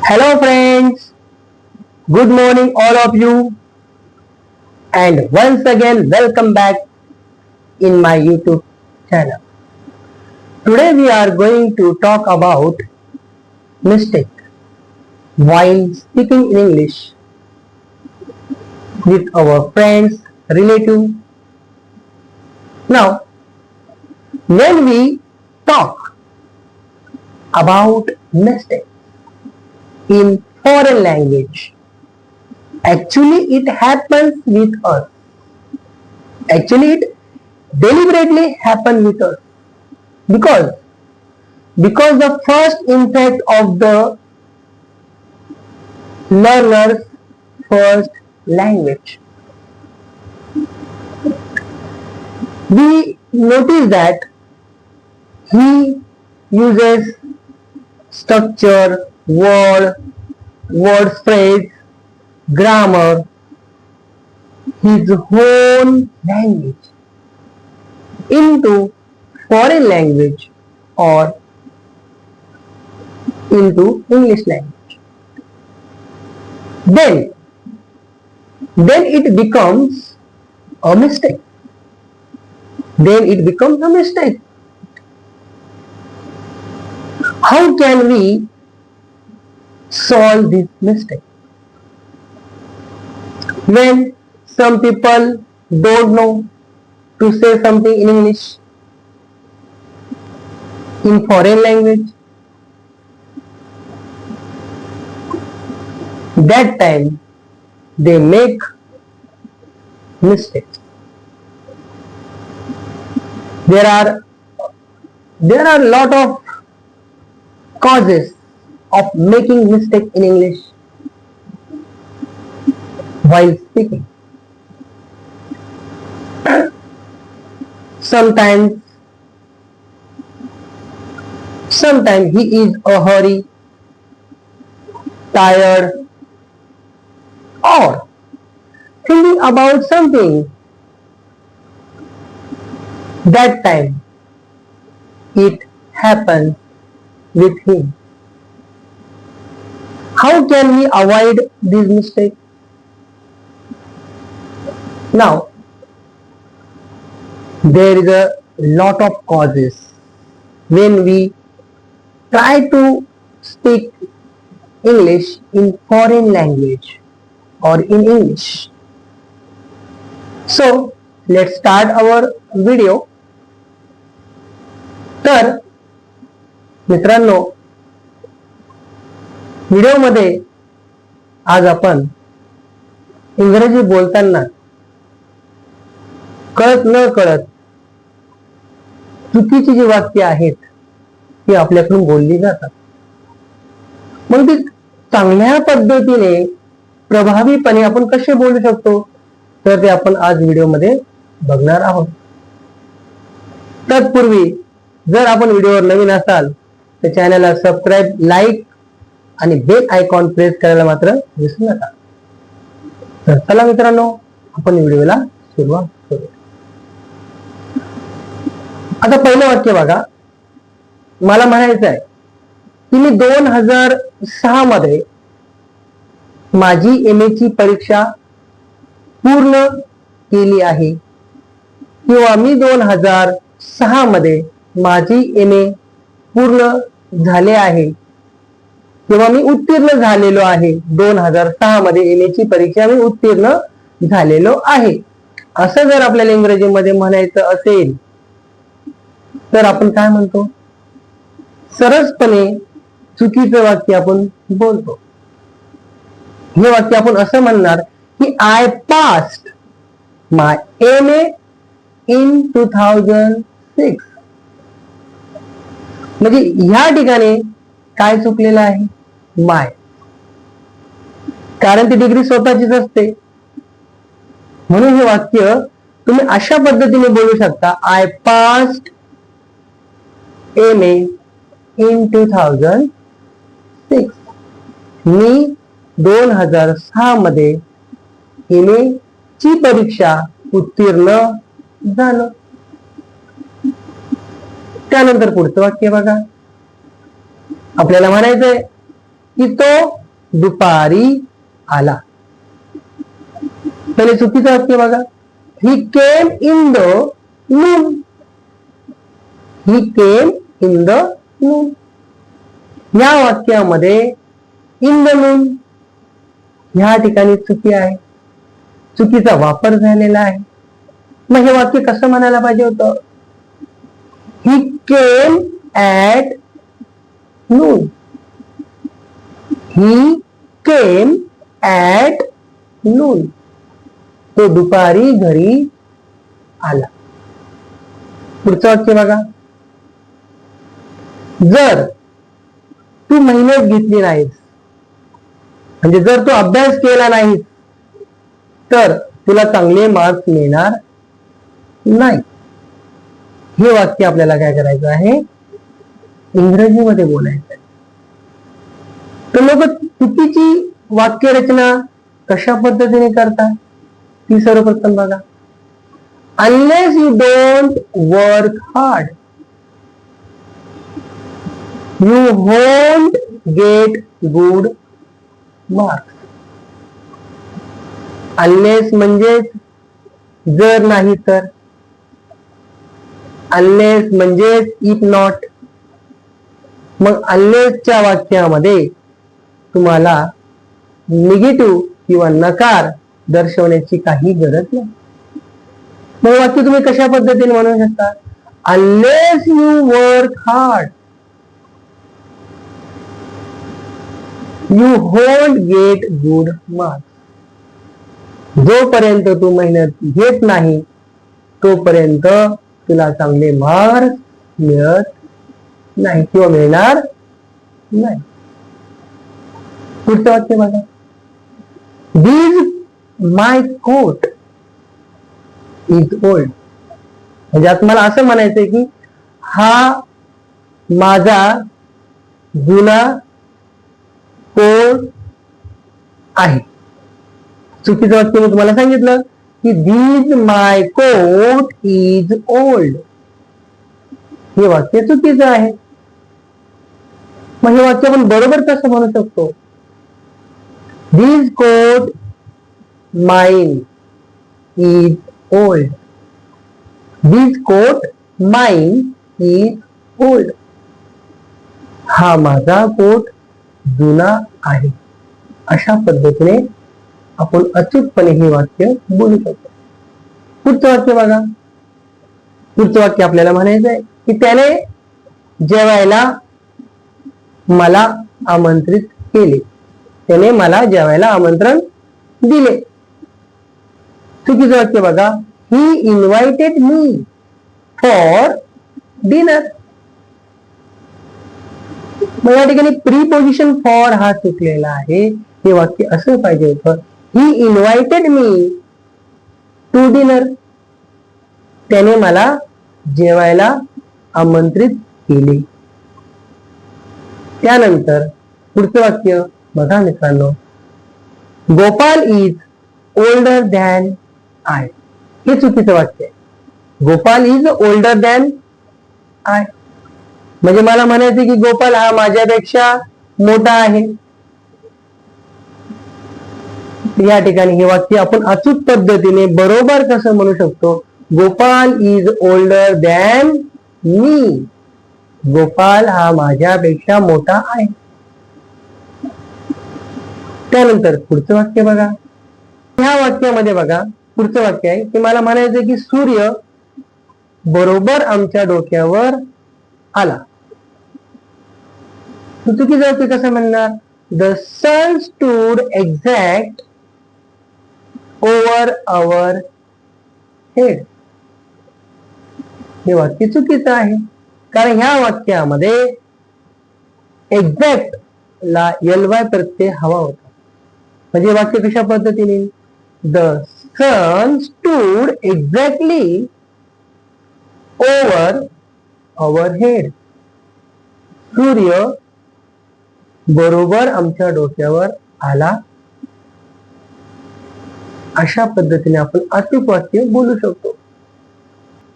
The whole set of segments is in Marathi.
Hello friends, good morning all of you, and once again welcome back in my YouTube channel. Today we are going to talk about mistake while speaking in English with our friends, relative. Now, when we talk about mistake in foreign language, actually it happens with us. Actually it deliberately happens with us because the first impact of the learner's first language, we notice that he uses structure, word phrase, grammar, his own language into foreign language or into English language. Then it becomes a mistake. Then it becomes a mistake. How can we solve this mistake? When some people don't know to say something in English, in foreign language, that time they make mistakes. There are a lot of causes of making mistake in English while speaking. Sometimes he is a hurry, tired, or thinking about something. That time it happens with him. How can we avoid this mistake? Now, there is a lot of causes when we try to speak English in foreign language or in English. So, let's start our video. तर मित्रांनो, व्हिडिओमध्ये आज आपण इंग्रजी बोलताना कळत न कळत चुकीची जी वाक्य आहेत ती आपल्याकडून बोलली जातात. मग ती चांगल्या पद्धतीने प्रभावीपणे आपण कसे बोलू शकतो तर ते आपण आज व्हिडिओमध्ये बघणार आहोत. तत्पूर्वी जर आपण व्हिडिओवर नवीन असाल तर चॅनलला सबस्क्राईब, लाईक आणि बेल आयकॉन प्रेस करायला मात्र विसरू नका. तर चला मित्रांनो, आपण व्हिडिओला सुरुवात करू. आता पहिलं वाक्य बघा. मला म्हणायचं आहे की मी 2006 मध्ये माझी MA ची परीक्षा पूर्ण केली आहे, किंवा मी 2006 मध्ये माझी MA पूर्ण झाले आहे, किंवा मी उत्तीर्ण झालेलो आहे. 2006 मध्ये MA ची परीक्षा मी उत्तीर्ण झालेलो आहे, असं जर आपल्याला इंग्रजीमध्ये म्हणायचं असेल तर आपण काय म्हणतो? सरसपणे चुकीचं वाक्य आपण बोलतो. हे वाक्य आपण असं म्हणणार की I passed my MA in 2006. म्हणजे ह्या ठिकाणी काय चुकलेलं आहे? माय. कारण ती डिग्री स्वतःचीच असते. म्हणून हे वाक्य तुम्ही अशा पद्धतीने बोलू शकता, आय पास्ड MA इन 2006. मी 2006 मध्ये MA ची परीक्षा उत्तीर्ण झालो. त्यानंतर पुढचं वाक्य बघा. आपल्याला म्हणायचंय की तो दुपारी आला. पहिले चुकीचं वाक्य बघा. He came in the noon. He came in the noon. या वाक्यामध्ये इन द नून ह्या ठिकाणी चुकी आहे, चुकीचा वापर झालेला आहे. मग हे वाक्य कसं म्हणायला पाहिजे होतं? He came at noon. He came at noon. तो दुपारी घरी आला. पुढचं वाक्य बघा. जर तू मेहनत घेतली नाहीस, म्हणजे जर तू अभ्यास केला नाहीस, तर तुला चांगले मार्क्स मिळणार नाही. हे वाक्य आपल्याला काय करायचं आहे? इंग्रजीमध्ये बोलायचं आहे. तर लोक चुकीची वाक्यरचना कशा पद्धतीने करतात ती सर्वप्रथम बघा. Unless you don't work hard you won't get good marks. Unless म्हणजे जर नाही तर, अनलेस म्हणजे इफ नॉट. मग अनलेसच्या वाक्यामध्ये तुम्हाला निगेटिव्ह किंवा नकार दर्शवण्याची काही गरज नाही. मग वाक्य तुम्ही कशा पद्धतीने म्हणू शकता? Unless you work hard you won't get good marks. जोपर्यंत तू मेहनत घेत नाही तोपर्यंत तुला चांगले मार्क्स मिळत नाही किंवा मिळणार नाही. पुढचं वाक्य बघा. दिस माय कोट इज ओल्ड. म्हणजे आता मला असं म्हणायचंय की हा माझा जुना कोट आहे. चुकीचं वाक्य मी तुम्हाला सांगितलं की दिस माय कोट इज ओल्ड. हे वाक्य चुकीचं आहे. मग हे वाक्य आपण बरोबर कसं म्हणू शकतो? This coat mine is old. This coat mine is old. हा माझा कोट जुना आहे. अशा पद्धतीने आपण अचूकपणे हे वाक्य बोलू शकतो. पुढचं वाक्य बघा. पुढचं वाक्य आपल्याला म्हणायचं आहे की त्याने जेवायला मला आमंत्रित केले. त्याने मला जेवायला आमंत्रण दिले. चुकीचं वाक्य बघा. ही इन्व्हायटेड मी फॉर डिनर. मग या ठिकाणी प्रीपोजिशन फॉर हा चुकलेला आहे. हे वाक्य असं पाहिजे होतं. ही इन्व्हायटेड मी टू डिनर. त्याने मला जेवायला आमंत्रित केले. त्यानंतर पुढचं वाक्य बघा मित्रांनो. Gopal is older than I. हे चुकीचं वाक्य आहे. Gopal is older than I म्हणजे मला म्हणायचं की गोपाल हा माझ्यापेक्षा मोठा आहे. या ठिकाणी हे वाक्य आपण अचूक पद्धतीने बरोबर कसं म्हणू शकतो? गोपाल इज ओल्डर दॅन मी. गोपाल हा माझ्यापेक्षा मोठा आहे. त्यानंतर पुढचं वाक्य बघा. ह्या वाक्यामध्ये बघा पुढचं वाक्य आहे की मला म्हणायचं की सूर्य बरोबर आमच्या डोक्यावर आला. चुकीचं वाक्य कसं म्हणणार? The sun stood exact over our head. हे वाक्य चुकीचं आहे कारण ह्या वाक्यामध्ये एक्झॅक्ट ला एलवाय प्रत्यय हवा होता. म्हणजे वाक्य कशा पद्धतीने? The sun stood exactly over our head. सूर्य बरोबर आमच्या डोक्यावर आला. अशा पद्धतीने आपण अचूक वाक्य बोलू शकतो.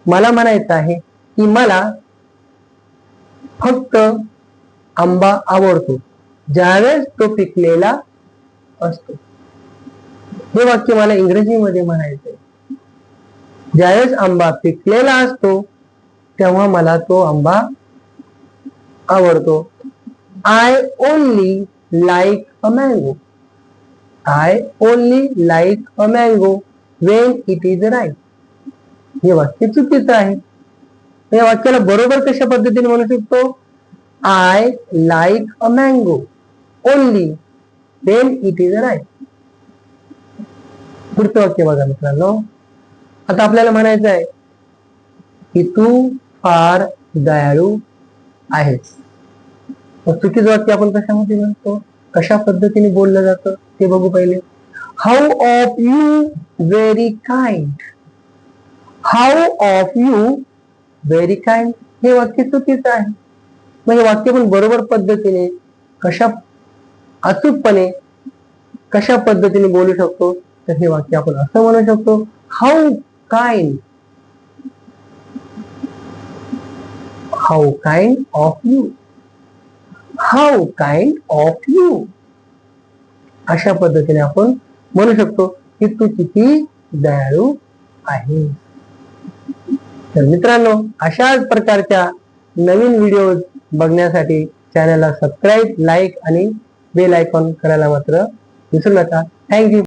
मला म्हणायचं आहे की मला फक्त आंबा आवडतो ज्यावेळेस तो पिकलेला असतो. हे वाक्य मला इंग्रजीमध्ये म्हणायचंय. ज्यावेळेस आंबा पिकलेला असतो तेव्हा मला तो आंबा आवडतो. I only like a mango. I only like a mango when it is right. हे वाक्य चुकीचं आहे. या वाक्याला बरोबर कशा पद्धतीने म्हणू शकतो? I like a mango only when it is right. पुढचं वाक्य बघा मित्रांनो. आता आपल्याला म्हणायचं आहे की तू फार दयाळू आहेस. चुकीचं वाक्य आपण कशामध्ये म्हणतो, कशा पद्धतीने बोललं जातं ते बघू पहिले. How of you very kind. How of you very kind हे वाक्य चुकीचं आहे. म्हणजे वाक्य पण बरोबर पद्धतीने कशा अचूकपणे कशा पद्धतीने बोलू शकतो, तर हे वाक्य आपण असं म्हणू शकतो, how kind. How kind of you. How kind of you अशा पद्धतीने आपण म्हणू शकतो की तू किती दयाळू आहे. तर मित्रांनो, अशाच प्रकारच्या नवीन व्हिडिओ बघण्यासाठी चॅनलला सबस्क्राईब, लाईक आणि बेल आयकॉन करायला मात्र विसरू नका. थँक्यू.